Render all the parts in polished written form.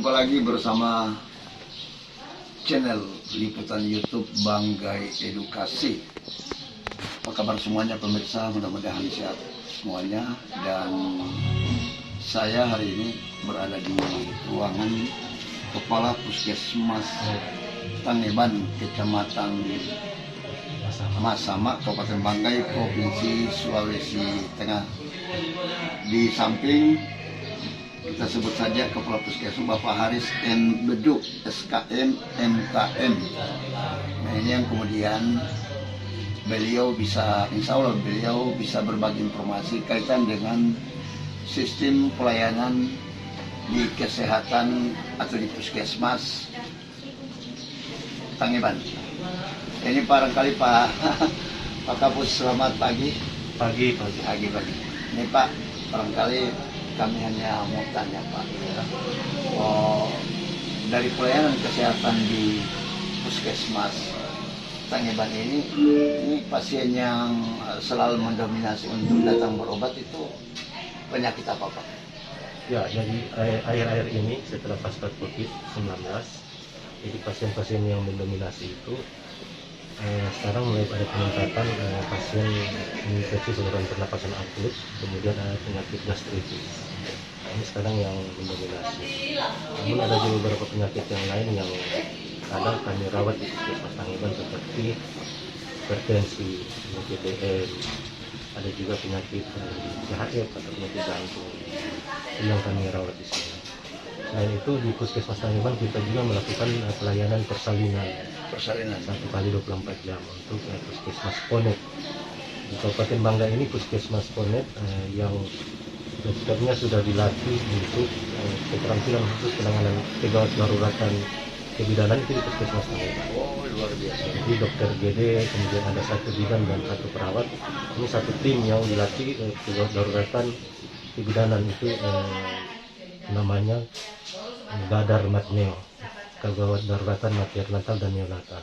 Jumpa lagi bersama channel liputan YouTube Banggai Edukasi. Apa kabar semuanya pemirsa? Mudah-mudahan sehat semuanya. Dan saya hari ini berada di ruangan Kepala Puskesmas Tangeban, Kecamatan Masama, Kabupaten Banggai, Provinsi Sulawesi Tengah. Di samping kita sebut saja Kepala Puskesmas Bapak Haris N. Beduk, SKM, MKM. Nah, ini yang kemudian beliau bisa, insya Allah beliau bisa berbagi informasi kaitan dengan sistem pelayanan di kesehatan atau di Puskesmas Tangeban. Ini barangkali Pak Kapus, selamat pagi. Pagi. Ini Pak, barangkali kami hanya mau tanya Pak, dari pelayanan kesehatan di Puskesmas Tangeban ini pasien yang selalu mendominasi untuk datang berobat itu penyakit apa Pak? Ya, jadi akhir-akhir ini setelah pasca COVID-19, jadi pasien-pasien yang mendominasi itu sekarang mulai ada peningkatan pasien infeksi saluran pernapasan akut, kemudian ada penyakit gastritis. Ini sekarang yang mendominasi. Namun ada juga beberapa penyakit yang lain yang kadang kami rawat di Puskesmas Tangeban seperti hipertensi, penyakit DM, ada juga penyakit HF atau penyakit jantung yang kami rawat di sini. Selain itu di Puskesmas Tangeban kita juga melakukan pelayanan persalinan 1 kali 24 jam untuk Puskesmas Ponet. Di Kabupaten Banggai ini Puskesmas Ponet yang dokternya sudah dilatih untuk keterampilan khusus penanganan kegawat daruratan kebidanan itu di Puskesmas Tangeban. Oh, luar biasa. Jadi dokter GD, kemudian ada 1 bidan dan 1 perawat. Ini 1 tim yang dilatih kegawat daruratan kebidanan itu namanya Gadar Matneo, kegawat daruratan maternal dan neonatal.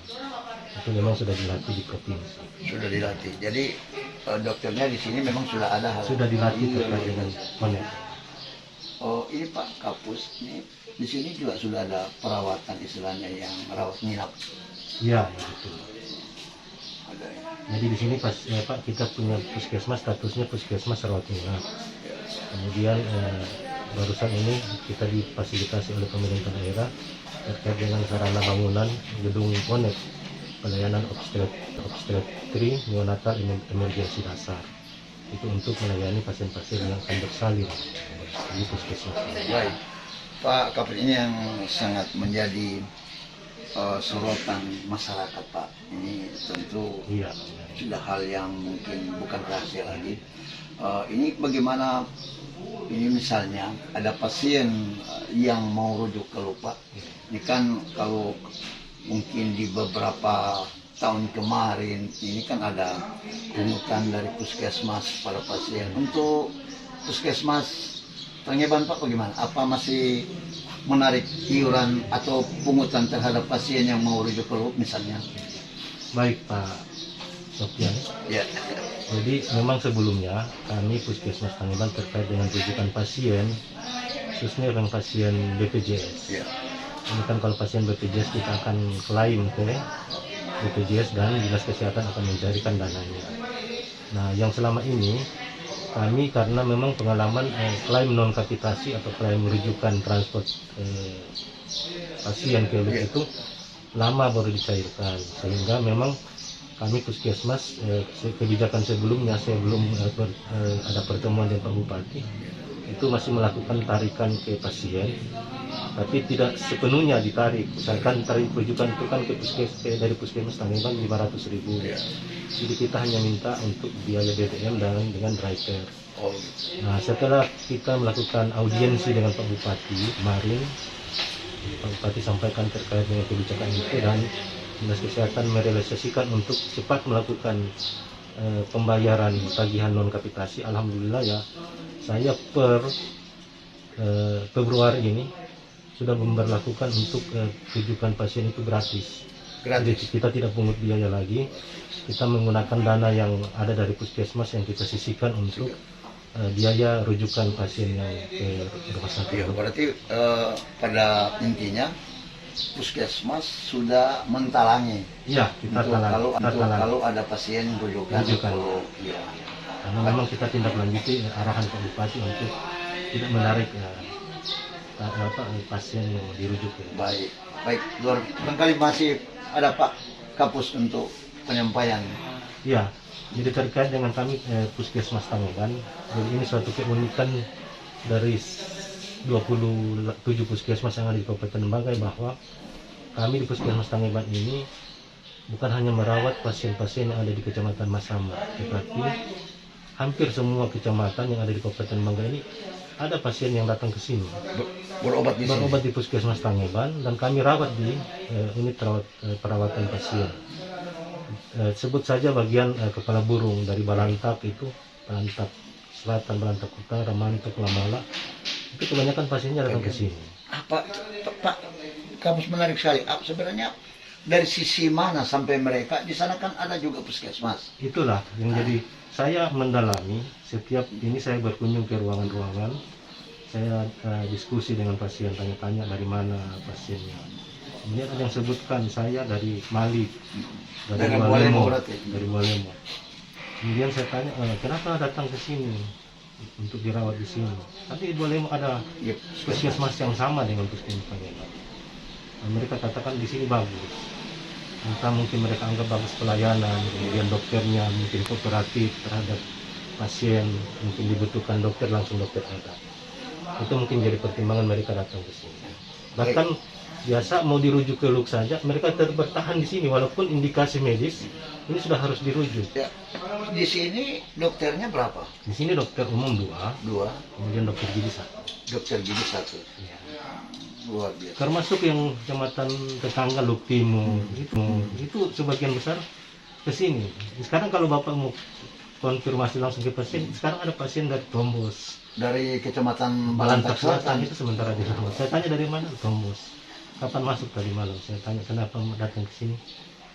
Itu memang sudah dilatih di provinsi. Sudah dilatih. Jadi dokternya di sini memang sudah ada. Sudah dilatih terkait dengan Ponet. Oh, ini Pak Kapus, ini di sini juga sudah ada perawatan istilahnya yang rawat nginap. Iya, betul. Ada ya. Jadi di sini Pak, kita punya puskesmas, statusnya puskesmas rawat inap. Kemudian barusan ini kita difasilitasi oleh pemerintah daerah terkait dengan sarana bangunan gedung Ponet, pelayanan obstetri neonatal emergensi dasar. Itu untuk melayani pasien-pasien yang akan bersalin di puskesmas. Baik, Pak Kapus, ini yang sangat menjadi sorotan masyarakat Pak. Ini tentu sudah hal yang mungkin bukan rahasia lagi. Ini bagaimana, ini misalnya ada pasien yang mau rujuk ke lupa. Ini kan kalau mungkin di beberapa tahun kemarin ini kan ada pungutan dari puskesmas pada pasien. Untuk Puskesmas Tangeban Pak bagaimana? Apa masih menarik iuran atau pungutan terhadap pasien yang mau rujuk ke lupa misalnya? Baik Pak Sofian. Ya. Jadi memang sebelumnya kami Puskesmas Tangeban terkait dengan rujukan pasien, khususnya dengan pasien BPJS. Ya. Ini kan kalau pasien BPJS kita akan klaim ke BPJS dan Dinas Kesehatan akan mencarikan dananya. Nah, yang selama ini kami karena memang pengalaman klaim non kapitasi atau klaim rujukan transport pasien ke itu lama baru dicairkan, sehingga memang kami Puskesmas kebijakan sebelumnya sebelum ada pertemuan dengan Pak Bupati itu masih melakukan tarikan ke pasien, tapi tidak sepenuhnya ditarik. Misalkan tarik rujukan itu kan dari Puskesmas Tangeban 500.000. Jadi kita hanya minta untuk biaya BBM dan dengan driver. Nah, setelah kita melakukan audiensi dengan Pak Bupati kemarin, Pak Bupati sampaikan terkait dengan kebijakan itu dan Dinas Kesehatan merealisasikan untuk cepat melakukan pembayaran tagihan non kapitasi. Alhamdulillah ya, saya per Februari ini sudah memberlakukan untuk rujukan pasien itu gratis. Jadi kita tidak pungut biaya lagi. Kita menggunakan dana yang ada dari puskesmas yang kita sisihkan untuk biaya rujukan pasien yang ke rumah sakit. Ya, berarti pada intinya puskesmas sudah mentalangi Iya, kita untuk talangi. kalau ada pasien rujukan. Rujukan. Ya. Karena memang kita tindak lanjuti arahan Pak Bupati untuk tidak menarik pasien yang dirujuk. Baik, baik. Barangkali masih ada Pak Kapus untuk penyampaian. Ya, jadi terkait dengan kami Puskesmas Tanggaban, jadi ini suatu keunikan dari 27 puskesmas yang ada di Kabupaten Banggai, bahwa kami di Puskesmas Tanggaban ini bukan hanya merawat pasien-pasien yang ada di Kecamatan Masamba, tetapi hampir semua kecamatan yang ada di Kabupaten Banggai ini ada pasien yang datang ke sini Berobat di sini. berobat di Puskesmas Tanggaban, dan kami rawat di unit perawatan pasien. Sebut saja bagian kepala burung dari Balantap, itu Balantap Selatan, Balantap Utara, Mantuk, Lamala, itu kebanyakan pasiennya datang ke sini. Pak Kapus, menarik sekali. Sebenarnya dari sisi mana sampai mereka di sana kan ada juga puskesmas. Itulah yang jadi saya mendalami. Setiap ini saya berkunjung ke ruangan-ruangan, saya diskusi dengan pasien, tanya-tanya dari mana pasiennya. Kemudian ada yang sebutkan saya dari Mali, dari Bualemo. Kemudian saya tanya, kenapa datang ke sini untuk dirawat di sini? Tapi di Bualemo ada puskesmas yang sama dengan puskesmas Tanggaban. Mereka katakan di sini bagus. Entah mungkin mereka anggap bagus pelayanan, kemudian dokternya mungkin kooperatif terhadap pasien, mungkin dibutuhkan dokter langsung dokter ada. Itu mungkin jadi pertimbangan mereka datang ke sini. Bahkan biasa mau dirujuk ke Luk saja, mereka tetap bertahan di sini walaupun indikasi medis ini sudah harus dirujuk. Ya. Di sini dokternya berapa? Di sini dokter umum dua, kemudian dokter gigi satu. Dokter gigi satu. Ya. Luar biasa. Termasuk yang kecamatan tetangga Luk Timur, itu sebagian besar ke sini. Sekarang kalau Bapak mau konfirmasi langsung ke pasien, sekarang ada pasien dari Tombos, Dari Kecamatan Balantap Balantap Selatan, Selatan. itu sementara di rumah. Saya tanya dari mana? Tombos. Kapan masuk tadi malam? Saya tanya kenapa datang ke sini.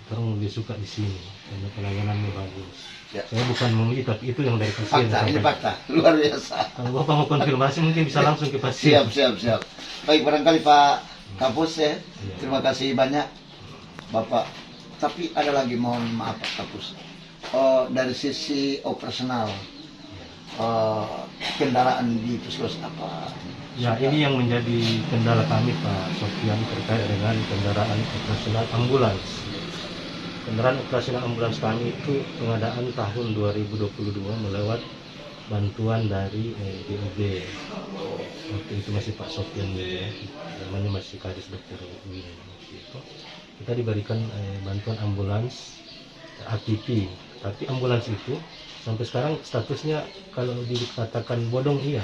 Orang lebih suka di sini karena pelayanannya bagus. Ya. Saya bukan memuji, tapi itu yang dari pasien. Fakta, ini fakta. Luar biasa. Kalau Bapak mau konfirmasi mungkin bisa langsung ke pasien. Siap. Baik, barangkali Pak Kapus ya. Terima kasih banyak Bapak. Tapi ada lagi, mohon maaf Pak Kapus. Dari sisi operasional, kendaraan di puskesmas apa? Ya, ini yang menjadi kendala kami Pak Sofian terkait dengan kendaraan operasional ambulans. Kendaraan operasional ambulans kami itu pengadaan tahun 2022 melewat bantuan dari DUB. Waktu itu masih Pak Sofian ya, namanya masih Kadis Dokter Win. Gitu. Kita diberikan bantuan ambulans ATP, tapi ambulans itu sampai sekarang statusnya kalau dikatakan bodong iya,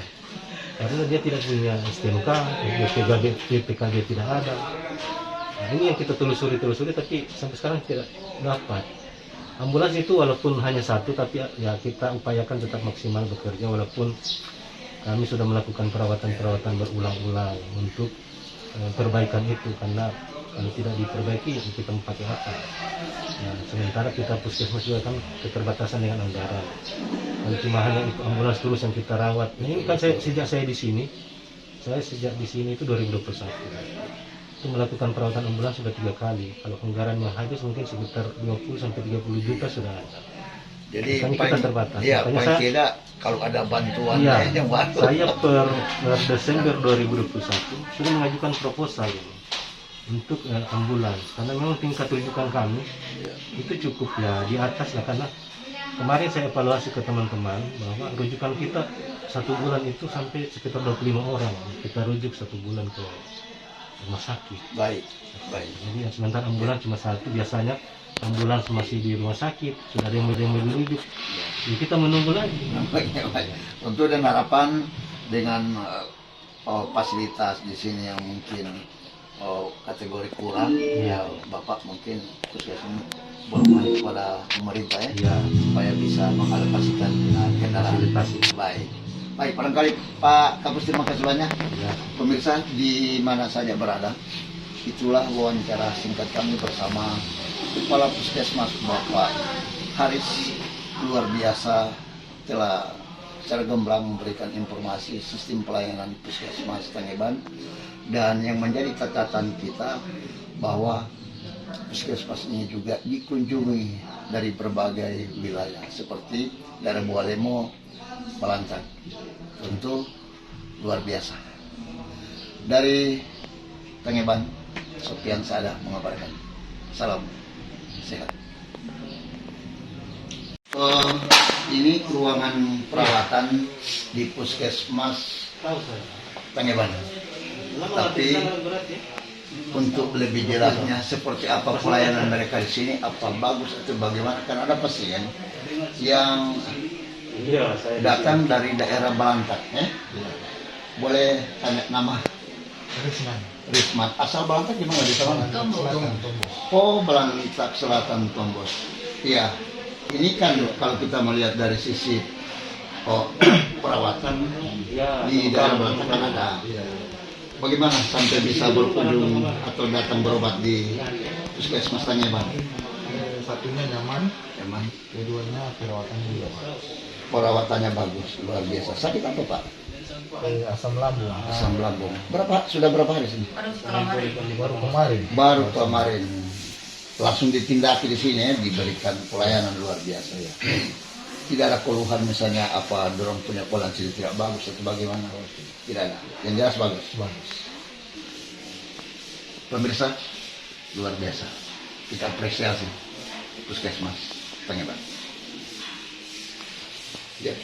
karena dia tidak punya STNK, BPKB tidak ada. Nah, ini yang kita telusuri tapi sampai sekarang tidak dapat. Ambulans itu walaupun hanya satu, tapi ya kita upayakan tetap maksimal bekerja, walaupun kami sudah melakukan perawatan berulang-ulang untuk perbaikan itu, karena kalau tidak diperbaiki kita mau pakai apa. Nah, sementara kita puskesmas juga kan keterbatasan dengan anggaran. Kalau cuma hanya itu ambulans terus yang kita rawat. Nah, ini kan sejak saya di sini itu 2021. Itu melakukan perawatan ambulans sudah 3 kali. Kalau anggaran yang habis mungkin sekitar 20-30 juta sudah ada. Jadi kita terbatas. Iya, Makanya paling tidak kalau ada bantuan yang bantu. Saya per Desember 2021 sudah mengajukan proposal untuk ambulans, karena memang tingkat rujukan kami itu cukup ya di atas lah, karena kemarin saya evaluasi ke teman-teman bahwa rujukan kita 1 bulan itu sampai sekitar 25 orang kita rujuk 1 bulan ke rumah sakit. Baik. Jadi sementara ambulans cuma 1, biasanya ambulans masih di rumah sakit, sudah ada yang mau dirujuk, jadi kita menunggu lagi. Baik. Tentu dan harapan dengan fasilitas di sini yang mungkin kategori kurang, ya Bapak mungkin puskesmas bermain kepada pemerintah ya, supaya bisa mengalokasikan kendaraan. Baik, barangkali Pak Kapus, terima kasih banyak. Pemirsa di mana saja berada, itulah wawancara singkat kami bersama Kepala Puskesmas Bapak Haris. Luar biasa, telah secara gamblang memberikan informasi sistem pelayanan Puskesmas Tangeban, dan yang menjadi catatan kita bahwa Puskesmas ini juga dikunjungi dari berbagai wilayah seperti daerah Bualemo, Balantak. Tentu luar biasa. Dari Tangeban, Sofian Sada mengabarkan. Salam sehat. Ini ruangan perawatan di Puskesmas Tangeban. Tapi untuk lebih jelasnya seperti apa pelayanan mereka di sini, apa bagus atau bagaimana, kan ada pasien yang datang dari daerah Balantak, boleh tanya nama? Risman. Asal Balantak gimana di sana? Oh, Balantak Selatan, Tombos. Iya. Ini kan kalau kita melihat dari sisi perawatan di daerah Balantak kan ada. Bagaimana sampai bisa berkunjung atau datang berobat di Puskesmas Tangeban? Satunya nyaman, keduanya perawatannya juga. Perawatannya bagus, luar biasa. Sakit apa Pak? Asam lambung. Asam lambung. Sudah berapa hari sini? Baru kemarin. Baru kemarin. Langsung ditindaki di sini, diberikan pelayanan luar biasa ya. Tidak ada keluhan misalnya apa dorong punya pola tidak bagus atau bagaimana. Tidak ada. Yang jelas bagus. Pemirsa, luar biasa. Kita apresiasi Puskesmas Tangeban. Ya.